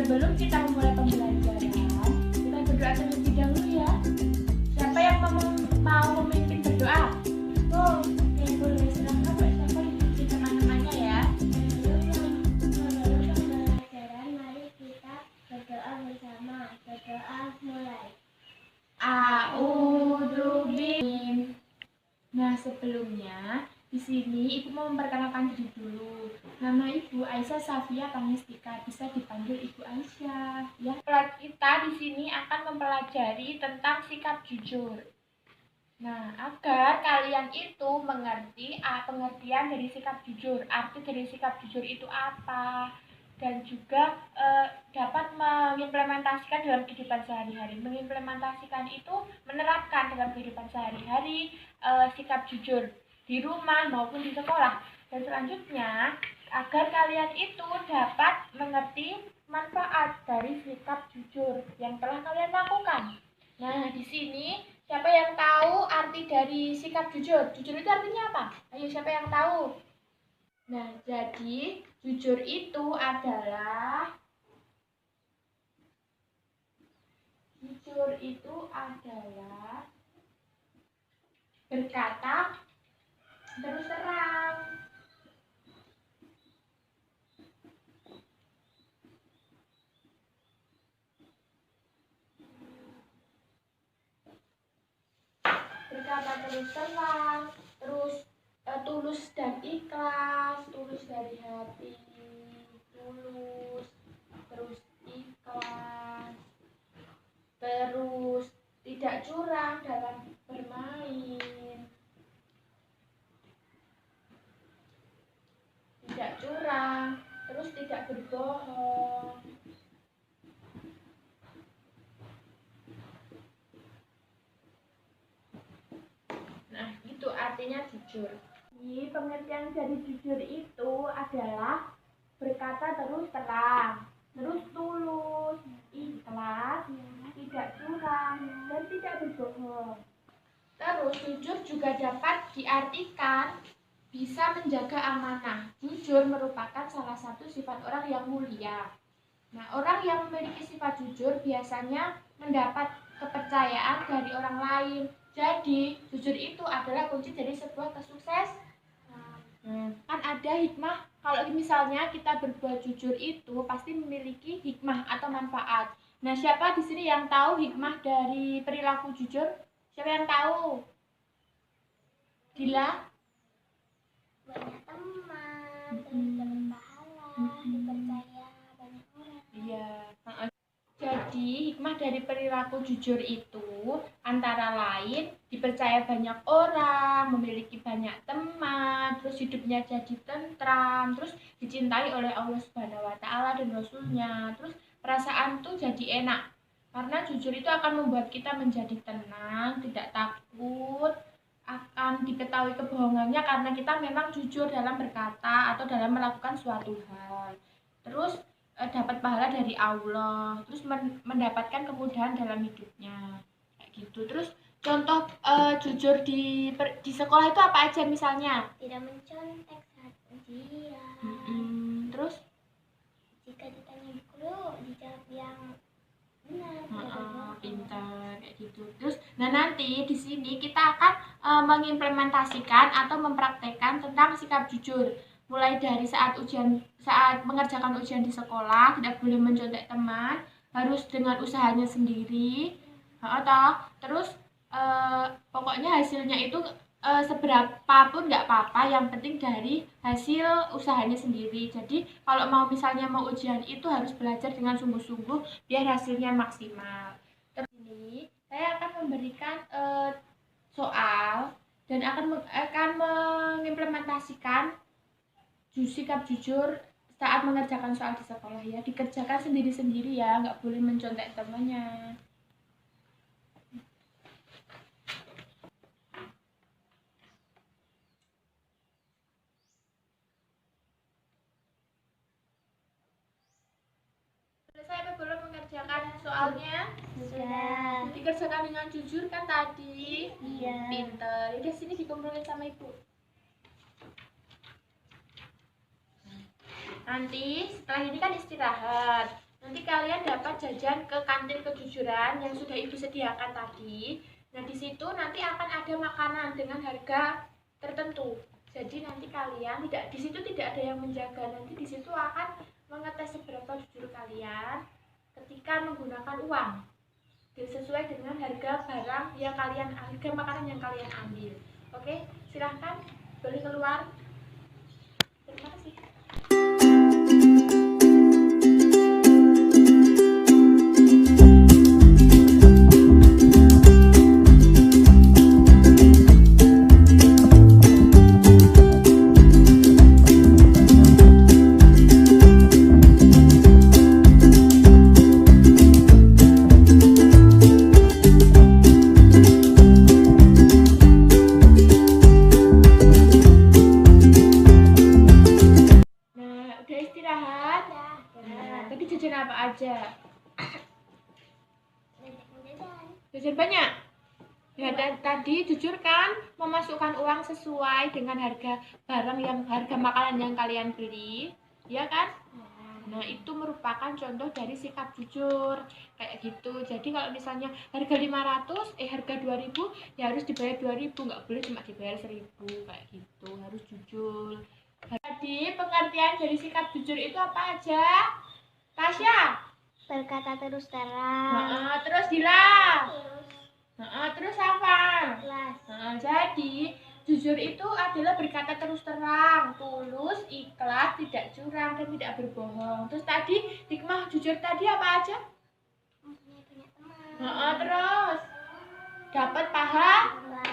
Sebelum kita memulai pembelajaran, kita berdoa terlebih dahulu ya. Siapa yang mau memimpin berdoa? Boleh silahkan Pak Siapa diikuti teman-temannya ya. Sebelum pembelajaran, mari kita berdoa bersama. Berdoa mulai. A'udzubim. Nah, sebelumnya di sini Ibu mau memperkenalkan diri dulu. Nama Ibu Aisyah Safia Pangestika, bisa dipanggil Ibu Aisyah. Ya, kita di sini akan mempelajari tentang sikap jujur. Nah, agar kalian itu mengerti pengertian dari sikap jujur, arti dari sikap jujur itu apa, dan juga dapat mengimplementasikan dalam kehidupan sehari-hari. Mengimplementasikan itu menerapkan dalam kehidupan sehari-hari sikap jujur di rumah maupun di sekolah. Dan selanjutnya, agar kalian itu dapat mengerti manfaat dari sikap jujur yang telah kalian lakukan. Nah, di sini siapa yang tahu arti dari sikap jujur? Jujur itu artinya apa? Ayo, siapa yang tahu? Nah, jadi jujur itu adalah berkata terus terang. Berkata terus terang, terus tulus dan ikhlas, tulus dari hati, tulus, terus ikhlas, terus tidak curang dalam bermain, tidak curang, terus tidak berbohong. Nah, itu artinya jujur. Jadi, pengertian dari jujur itu adalah berkata terus terang, terus tulus, ikhlas, tidak curang, dan tidak berbohong. Terus, jujur juga dapat diartikan bisa menjaga amanah. Jujur merupakan salah satu sifat orang yang mulia. Nah, orang yang memiliki sifat jujur biasanya mendapat kepercayaan dari orang lain. Jadi, jujur itu adalah kunci dari sebuah kesuksesan. Kan ada hikmah, kalau misalnya kita berbuat jujur itu pasti memiliki hikmah atau manfaat. Nah, siapa di sini yang tahu hikmah dari perilaku jujur? Siapa yang tahu? Gila? Banyak teman, terus dapat pahala, dipercaya banyak orang. Iya. Jadi, hikmah dari perilaku jujur itu antara lain dipercaya banyak orang, memiliki banyak teman, terus hidupnya jadi tentram, terus dicintai oleh Allah Subhanahu wa taala dan Rasulnya. Terus perasaan tuh jadi enak. Karena jujur itu akan membuat kita menjadi tenang, tidak takut akan diketahui kebohongannya karena kita memang jujur dalam berkata atau dalam melakukan suatu hal. Terus dapat pahala dari Allah, terus mendapatkan kemudahan dalam hidupnya, kayak gitu. Terus contoh jujur di sekolah itu apa aja misalnya? Tidak mencontek saat ujian. Terus Jika ditanya guru, dijawab yang benar. Pintar kayak gitu. Terus, nah nanti di sini kita akan mengimplementasikan atau mempraktekkan tentang sikap jujur. Mulai dari saat mengerjakan ujian di sekolah, tidak boleh mencontek teman, harus dengan usahanya sendiri. Terus pokoknya hasilnya itu seberapa pun nggak apa-apa, yang penting dari hasil usahanya sendiri. Jadi kalau misalnya mau ujian itu harus belajar dengan sungguh-sungguh biar hasilnya maksimal. Terus ini saya akan memberikan soal dan akan mengimplementasikan sikap jujur saat mengerjakan soal di sekolah ya. Dikerjakan sendiri-sendiri ya, nggak boleh mencontek temannya. Selesai apa belum mengerjakan soalnya? Sudah. Dikerjakan dengan jujur kan tadi? Iya. Pinter. Udah sini dikumpulin sama ibu. Nanti setelah ini kan istirahat. Nanti kalian dapat jajan ke kantin kejujuran yang sudah ibu sediakan tadi. Nah di situ nanti akan ada makanan dengan harga tertentu. Jadi nanti kalian di situ tidak ada yang menjaga. Nanti di situ akan mengetes seberapa jujur kalian ketika menggunakan uang. Sesuai dengan harga barang yang harga makanan yang kalian ambil. Oke, silahkan boleh keluar. Terima kasih. Udah istirahat? Nah, tadi jajan apa aja? Jajan banyak? Ya, dan tadi jujur kan memasukkan uang sesuai dengan harga makanan yang kalian beli, ya kan? Nah, itu merupakan contoh dari sikap jujur kayak gitu. Jadi kalau misalnya harga 500, harga 2000, ya harus dibayar 2000, nggak boleh cuma dibayar 1000 kayak gitu, harus jujur. Tadi pengertian dari sikap jujur itu apa aja? Tasya? Berkata terus terang. Terus Dila? Terus apa? Ikhlas. Jadi jujur itu adalah berkata terus terang, tulus, ikhlas, tidak curang dan tidak berbohong. Terus tadi hikmah jujur tadi apa aja? Mempunyai banyak teman. Terus dapat pahala.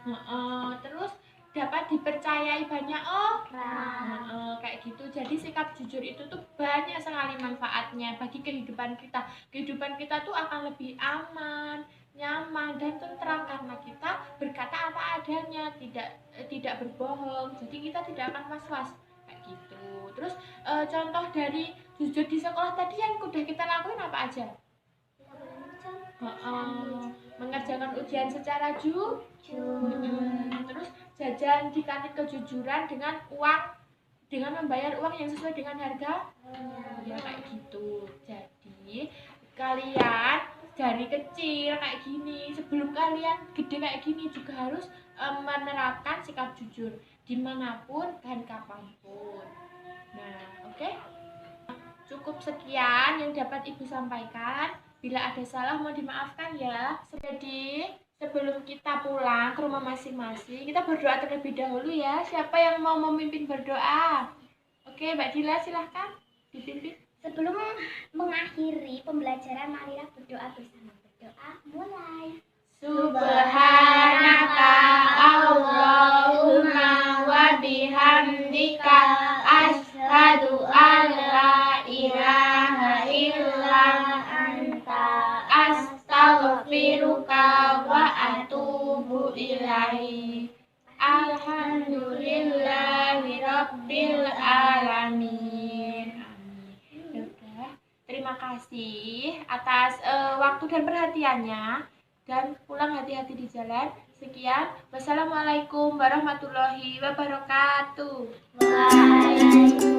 Ikhlas. Terus dapat dipercayai banyak Orang. kayak gitu. Jadi sikap jujur itu tuh banyak sekali manfaatnya bagi kehidupan kita. Kehidupan kita tuh akan lebih aman, nyaman dan tentram karena kita berkata apa adanya, tidak berbohong. Jadi kita tidak akan was-was kayak gitu. Terus contoh dari jujur di sekolah tadi yang udah kita lakuin apa aja? Mengerjakan ujian secara jujur. Terus jajan di kantin kejujuran dengan membayar uang yang sesuai dengan harga. Ya kayak gitu. Jadi kalian dari kecil kayak gini, sebelum kalian gede kayak gini juga harus menerapkan sikap jujur dimanapun dan kapanpun. Nah, oke. Cukup sekian yang dapat ibu sampaikan. Bila ada salah mau dimaafkan ya. Jadi sebelum kita pulang ke rumah masing-masing, kita berdoa terlebih dahulu ya. Siapa yang mau memimpin berdoa? Oke, Mbak Dila silahkan dipimpin. Sebelum mengakhiri pembelajaran, marilah berdoa bersama. Berdoa mulai. Subhanaka Allahumma wa bihamdika asyhadu an la ilaha illa anta astaghfiruka wa atubu ilaik. Alhamdulillahi rabbil alamin. Terima kasih atas waktu dan perhatiannya. Dan pulang hati-hati di jalan. Sekian. Wassalamualaikum warahmatullahi wabarakatuh. Waalaikumsalam.